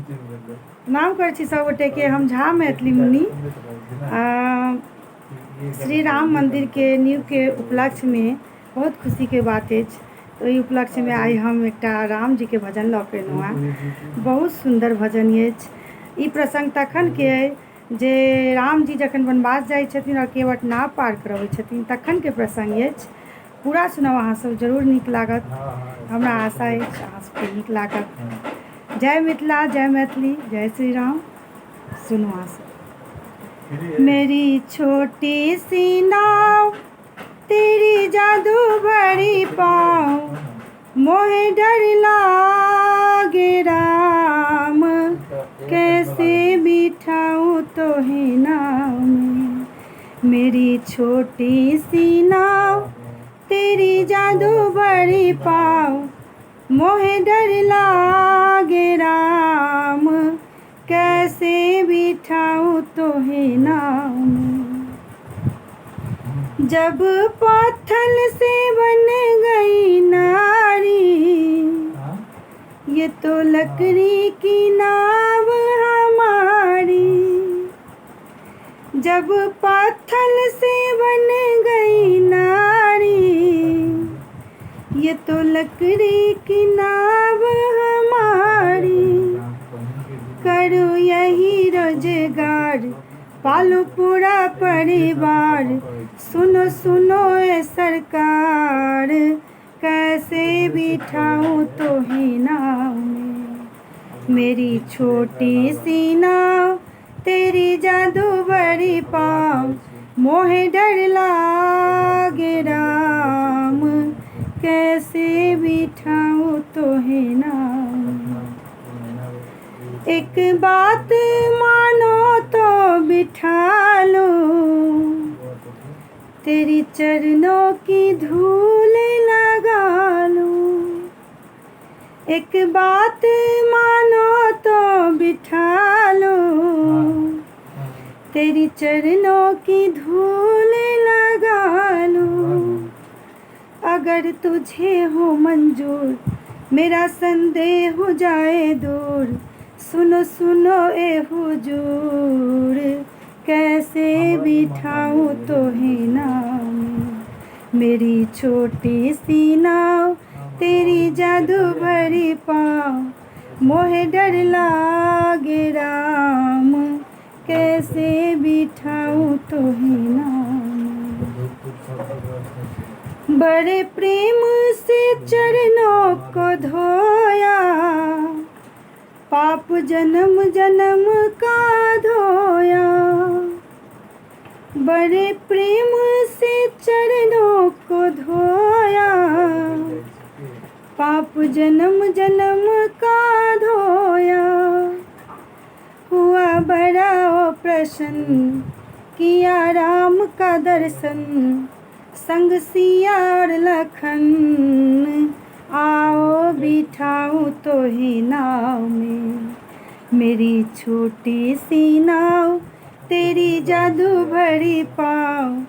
नाम कर छी सब गोटे के हम झा मैथिली मुनि श्री राम मंदिर के नींव के उपलक्ष्य में बहुत खुशी के बात है। तो ई उपलक्ष्य में आई हम एक राम जी के भजन लऽ के एलहुँ हँ। बहुत सुंदर भजन अछि। ई प्रसंग तखन के जे राम जी जखन वनवास जाइ छथिन और केवट नाव पार करबै छथिन तखन के प्रसंग अछि। पूरा सुनब अहाँ सब जरूर नीक लागत। हमरा आशा है अहाँ सबके नीक लागत। जय मिथिला, जय मैथिली, जय श्री राम। सुनो अहाँ सब। मेरी छोटी सी नाव तेरी जादू भरी पाँव, मोहे डर लागे राम, कैसे बिठाऊं तोहे नाव में। मेरी छोटी सी नाव तेरी जादू भरी पाँव, मोहे डर लागे राम, कैसे बिठाऊं तोहे नाव में। जब पत्थर से बन गई नारी, ये तो लकड़ी की नाव हमारी। जब पत्थर से बन गई नारी, ये तो लकड़ी की नाव हमारी। करो यही रोजगार, पालो पूरा परिवार। सुनो सुनो ए सरकार, कैसे बिठाऊं तोहे नाव में। मेरी छोटी सी नाव तेरी जादू भरी पाँव, मोहे डर लागे राम, कैसे बिठाऊं तोहे नाव में। एक बात मानो तो बिठा लो, तेरी चरणों की धूल लगा लूं। एक बात मानो तो बिठा लो, तेरी चरणों की धूल लगा लूं। अगर तुझे हो मंजूर मेरा संदेह हो जाए दूर, सुनो सुनो ए हुजूर, कैसे बिठाऊं तोहे नाव में। मेरी छोटी सी नाव तेरी जादू भरी पाँव, मोहे डर लागे राम, कैसे बिठाऊं तोहे नाव में। बड़े प्रेम से चरणों को धोया, पाप जन्म जन्म का धोया। बड़े प्रेम से चरणों को धोया, पाप जन्म जन्म का धोया। हुआ बड़ा ओ प्रसन्न, किया राम का दर्शन, संग सिया और लखन, आओ बिठाऊं तोहे नाव में। मेरी छोटी सी नाव तेरी जादू भरी पाँव,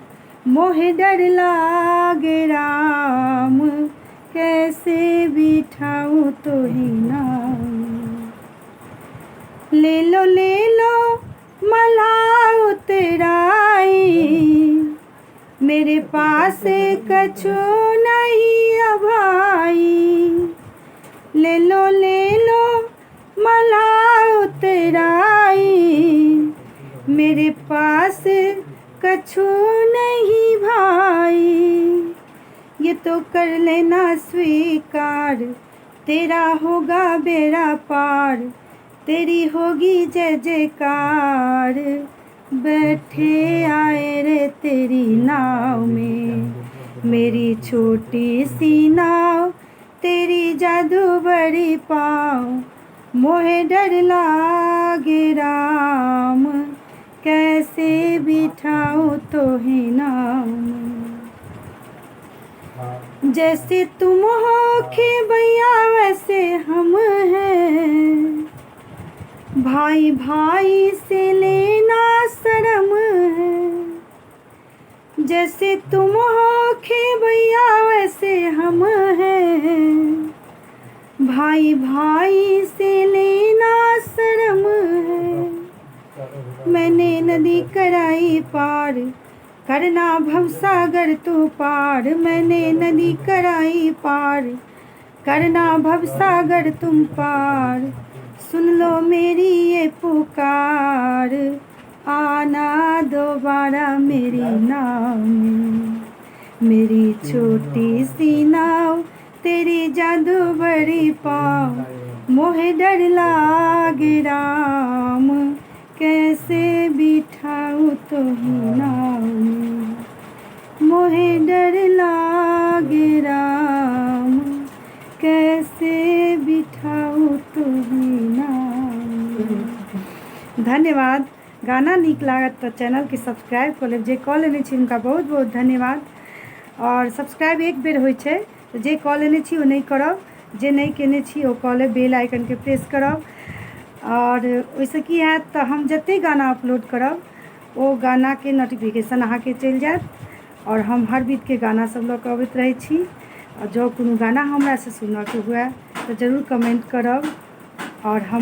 मोहे डर लागे राम, कैसे बिठाऊं तोहे नाव में। ले लो मलाह उतराई, मेरे पास कछु नहीं अभाई। ले लो मलाह उतराई, मेरे पास कछु नहीं भाई। ये तो कर लेना स्वीकार, तेरा होगा बेड़ा पार, तेरी होगी जय जयकार। बैठे आए रे तेरी नाव में, मेरी छोटी सी नाव तेरी जादू भरी पाँव, मोहे डर लागे राम, कैसे बिठाऊं तोहे नाव में। जैसे तुम हो खेबैया वैसे हम हैं, भाई भाई से लेना शर्म है। जैसे तुम हो खेबैया वैसे हम हैं, भाई भाई से लेना शर्म कराई पार, करना भवसागर तू पार। मैंने नदी कराई पार, करना भवसागर तुम पार। सुन लो मेरी ये पुकार, आना दोबारा मेरी नाव में। मेरी छोटी सी नाव तेरी जादू बड़ी पाँव, मोहे डर लागे राम, कैसे बिठाऊँ तुम्हें नाव में। मोहे डर लागे राम, कैसे बिठाऊँ तुम्हें नाव में। धन्यवाद। गाना नीक लागत तो चैनल के सब्सक्राइब कर लेब। जे कऽ लेने छी हुनका बहुत बहुत धन्यवाद। और सब्सक्राइब एक बेर होइ छै, तो जे कऽ लेने छी ओ नहीं करब, जे नहीं केने छी ओ कऽ लेब, बेल आइकन के प्रेस करब। और ओइसे की हैत तऽ हम जते गाना अपलोड करब ओ गाना के नोटिफिकेशन अहाँके चलि जायत। और हम हर बीत के गाना सब लऽ कऽ अबैत रहै छी। और जो कोनो गाना हमरा से सुनऽ के हुए तो जरूर कमेंट करब। और हम